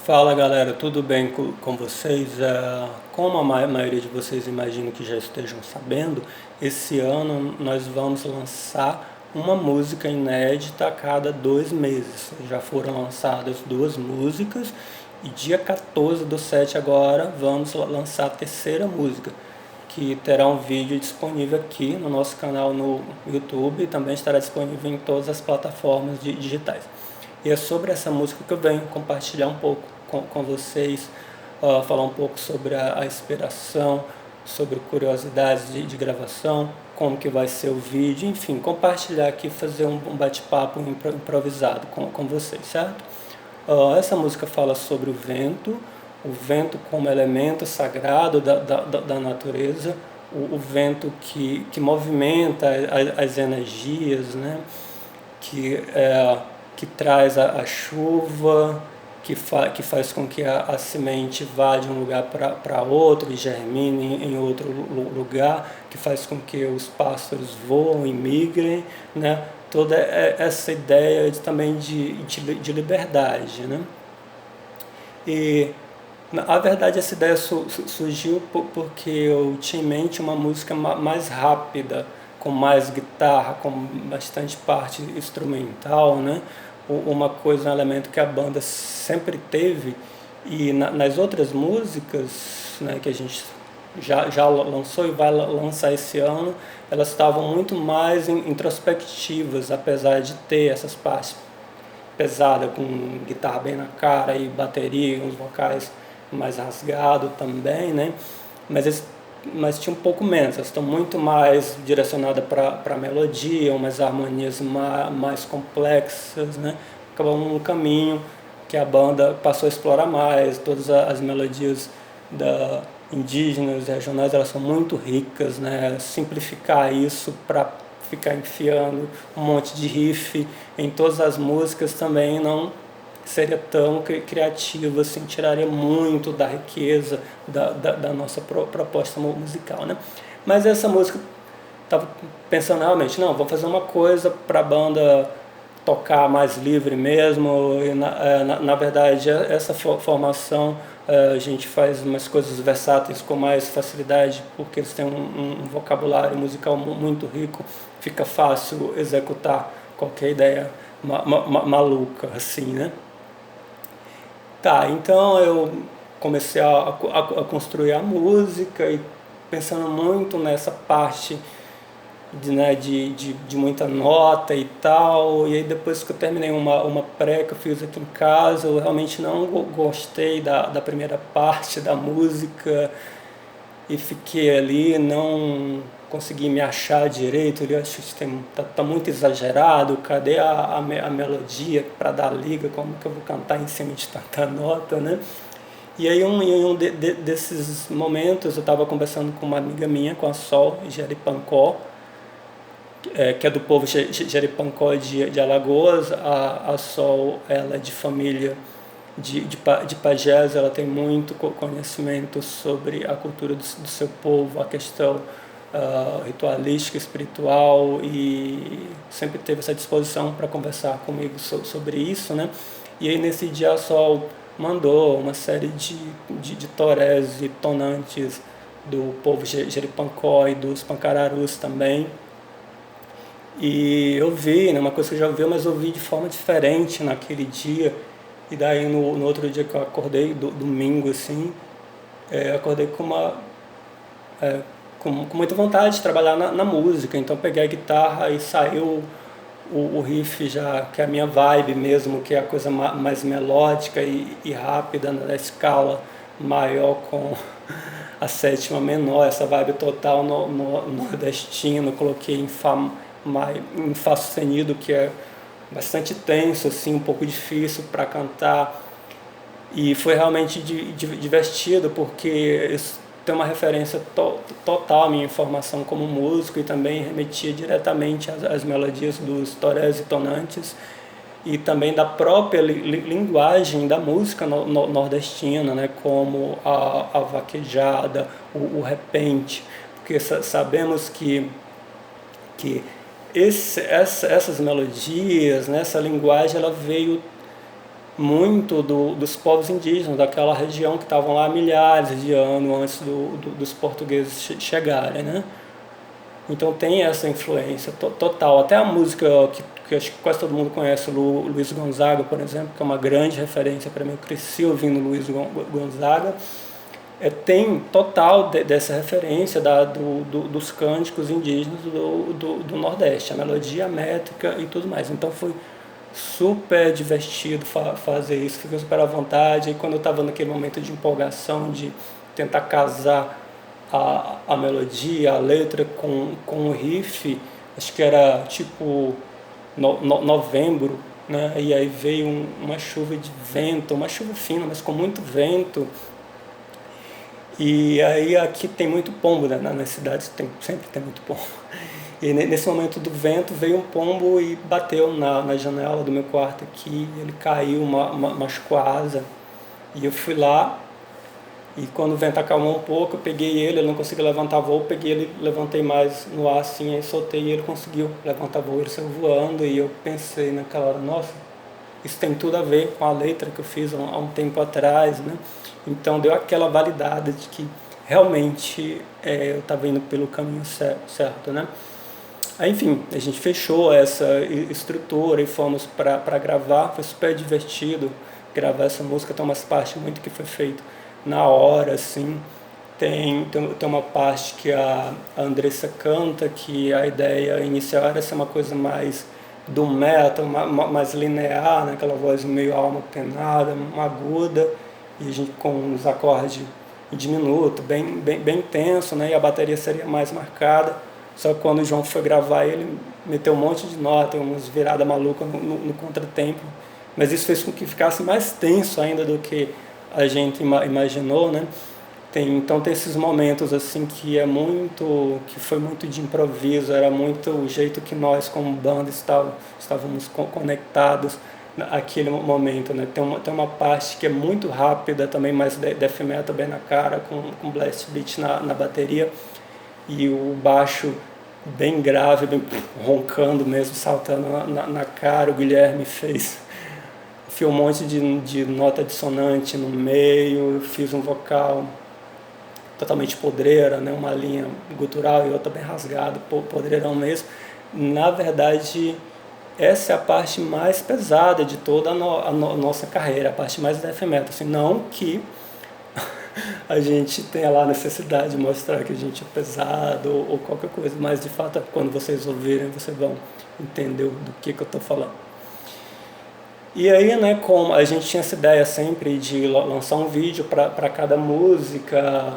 Fala galera, tudo bem com vocês? Como a maioria de vocês imagino que já estejam sabendo, esse ano nós vamos lançar uma música inédita a cada 2 meses. Já foram lançadas duas músicas e dia 14 do 7 agora vamos lançar a terceira música, que terá um vídeo disponível aqui no nosso canal no YouTube e também estará disponível em todas as plataformas digitais. E é sobre essa música que eu venho compartilhar um pouco com vocês, falar um pouco sobre a inspiração, sobre curiosidades de gravação, como que vai ser o vídeo, enfim, compartilhar aqui, fazer um bate-papo improvisado com vocês, certo? Essa música fala sobre o vento como elemento sagrado da natureza, o vento que movimenta as energias, né? Que traz a chuva, que faz com que a semente vá de um lugar para outro e germine em outro lugar, que faz com que os pássaros voem e migrem, né? Toda essa ideia também de liberdade, né? E na verdade essa ideia surgiu porque eu tinha em mente uma música mais rápida, com mais guitarra, com bastante parte instrumental, né? Uma coisa, um elemento que a banda sempre teve, e nas outras músicas, né, que a gente já lançou e vai lançar esse ano, elas estavam muito mais introspectivas, apesar de ter essas partes pesadas, com guitarra bem na cara e bateria, uns vocais mais rasgados também, né? Mas, mas tinha um pouco menos, elas estão muito mais direcionadas para a melodia, umas harmonias mais complexas, né? Acabou um caminho que a banda passou a explorar mais, todas as melodias indígenas, regionais, elas são muito ricas, né? Simplificar isso para ficar enfiando um monte de riff em todas as músicas também não seria tão criativo, assim, tiraria muito da riqueza da nossa proposta musical, né? Mas essa música, estava pensando realmente, não, vou fazer uma coisa para a banda tocar mais livre mesmo, e na verdade essa formação a gente faz umas coisas versáteis com mais facilidade, porque eles têm um vocabulário musical muito rico, fica fácil executar qualquer ideia maluca, assim, né? Tá, então eu comecei a construir a música e pensando muito nessa parte né, de muita nota e tal. E aí depois que eu terminei uma pré que eu fiz aqui em casa, eu realmente não gostei da primeira parte da música e fiquei ali, não consegui me achar direito. Eu acho que tá muito exagerado, cadê a melodia para dar liga, como que eu vou cantar em cima de tanta nota, né? E aí em um desses momentos eu estava conversando com uma amiga minha, com a Sol Jeripancó, que é do povo Jeripancó de Alagoas. A Sol, ela é de família de pajés, ela tem muito conhecimento sobre a cultura do seu povo, a questão ritualística, espiritual, e sempre teve essa disposição para conversar comigo sobre isso, né? E aí nesse dia a Sol mandou uma série de torés e tonantes do povo Jeripancó e dos pancararus também. E eu vi, né, uma coisa que eu já ouvi, mas eu vi de forma diferente naquele dia. E daí no outro dia que eu acordei, domingo assim, acordei é, com muita vontade de trabalhar na música. Então peguei a guitarra e saiu o riff já, que é a minha vibe mesmo, que é a coisa mais melódica e rápida, na escala maior com a sétima menor, essa vibe total no nordestino. Coloquei em Fá sustenido, que é bastante tenso, assim, um pouco difícil para cantar, e foi realmente divertido, porque isso tem uma referência total à minha formação como músico, e também remetia diretamente às melodias dos torés e tonantes, e também da própria linguagem da música nordestina, né, como a vaquejada, o repente, porque sabemos que essas melodias, né, essa linguagem, ela veio muito dos povos indígenas, daquela região que estavam lá há milhares de anos antes dos portugueses chegarem, né? Então tem essa influência total. Até a música que acho que quase todo mundo conhece, Luiz Gonzaga, por exemplo, que é uma grande referência para mim. Eu cresci ouvindo Luiz Gonzaga. Tem total dessa referência dos cânticos indígenas do Nordeste, a melodia, a métrica e tudo mais. Então foi super divertido fazer isso, fiquei super à vontade. E quando eu estava naquele momento de empolgação, de tentar casar a melodia, a letra com o riff, acho que era tipo novembro, né? E aí veio uma chuva de vento, uma chuva fina, mas com muito vento. E aí aqui tem muito pombo, né? Nas cidades sempre tem muito pombo. E nesse momento do vento veio um pombo e bateu na janela do meu quarto aqui, ele caiu, machucou a asa. E eu fui lá, e quando o vento acalmou um pouco, eu peguei ele não conseguia levantar voo, peguei ele, levantei mais no ar assim, aí soltei e ele conseguiu levantar voo, ele saiu voando. E eu pensei naquela hora, nossa, isso tem tudo a ver com a letra que eu fiz há um tempo atrás, né? Então deu aquela validade de que realmente eu estava indo pelo caminho certo, né? Aí, enfim, a gente fechou essa estrutura e fomos para gravar. Foi super divertido gravar essa música. Tem umas partes muito que foi feito na hora, assim. Tem uma parte que a Andressa canta, que a ideia inicial era ser uma coisa mais do metal, mais linear, né? Aquela voz meio alma penada, aguda, e a gente com uns acordes em diminuto, bem tenso, né? E a bateria seria mais marcada. Só que quando o João foi gravar, ele meteu um monte de nota, umas viradas malucas no contratempo. Mas isso fez com que ficasse mais tenso ainda do que a gente imaginou, né? Então tem esses momentos assim que foi muito de improviso, era muito o jeito que nós como banda estávamos conectados naquele momento, né? Tem uma parte que é muito rápida também, mais death metal bem na cara, com blast beat na bateria, e o baixo bem grave, bem roncando mesmo, saltando na cara. O Guilherme fez um monte de nota dissonante no meio, eu fiz um vocal totalmente podreira, né? Uma linha gutural e outra bem rasgada, podreirão mesmo. Na verdade, essa é a parte mais pesada de toda a nossa carreira, a parte mais death metal. Assim, não que a gente tenha lá a necessidade de mostrar que a gente é pesado ou qualquer coisa, mas de fato, quando vocês ouvirem, vocês vão entender do que eu estou falando. E aí, né, como a gente tinha essa ideia sempre de lançar um vídeo para cada música,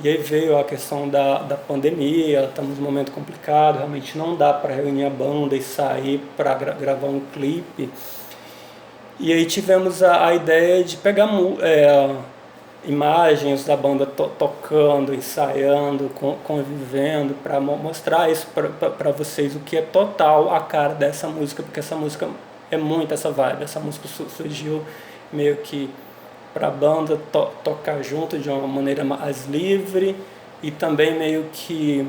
e aí veio a questão da pandemia, estamos num momento complicado, realmente não dá para reunir a banda e sair para gravar um clipe. E aí tivemos a ideia de pegar imagens da banda tocando, ensaiando, convivendo, para mostrar isso para vocês, o que é total a cara dessa música, porque essa música é muito essa vibe. Essa música surgiu meio que para a banda tocar junto de uma maneira mais livre, e também meio que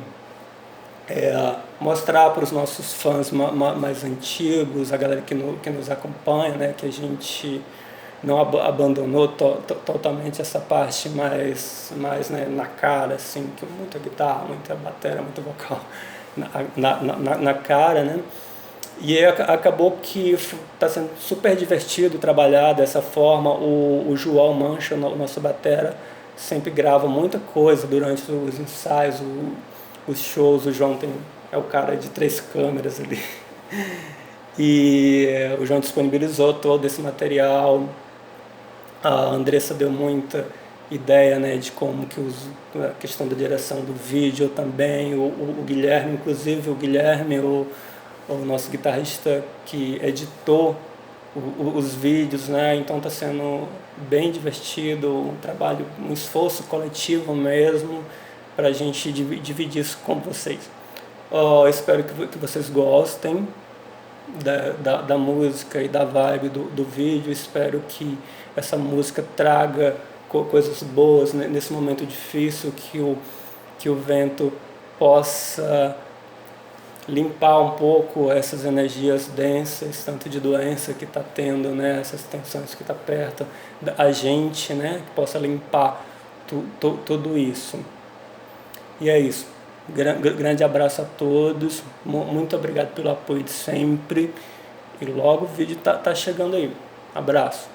mostrar para os nossos fãs mais antigos, a galera que nos acompanha, né, que a gente não abandonou totalmente essa parte mais né, na cara, assim, que muita guitarra, muita bateria, muito vocal na cara, né? E aí acabou que está sendo super divertido trabalhar dessa forma. O João Mancha, o nosso batera, sempre grava muita coisa durante os ensaios, os shows. O João é o cara de 3 câmeras ali. E o João disponibilizou todo esse material. A Andressa deu muita ideia, né, de como que a questão da direção do vídeo também. O Guilherme, inclusive, o nosso guitarrista que editou os vídeos, né? Então está sendo bem divertido, um trabalho, um esforço coletivo mesmo, para a gente dividir isso com vocês. Espero que vocês gostem da música e da vibe do vídeo. Espero que essa música traga coisas boas nesse momento difícil, que o vento possa limpar um pouco essas energias densas, tanto de doença que está tendo, né, essas tensões que está perto da gente, né, que possa limpar tudo isso. E é isso. Grande abraço a todos, muito obrigado pelo apoio de sempre, e logo o vídeo tá chegando aí. Abraço.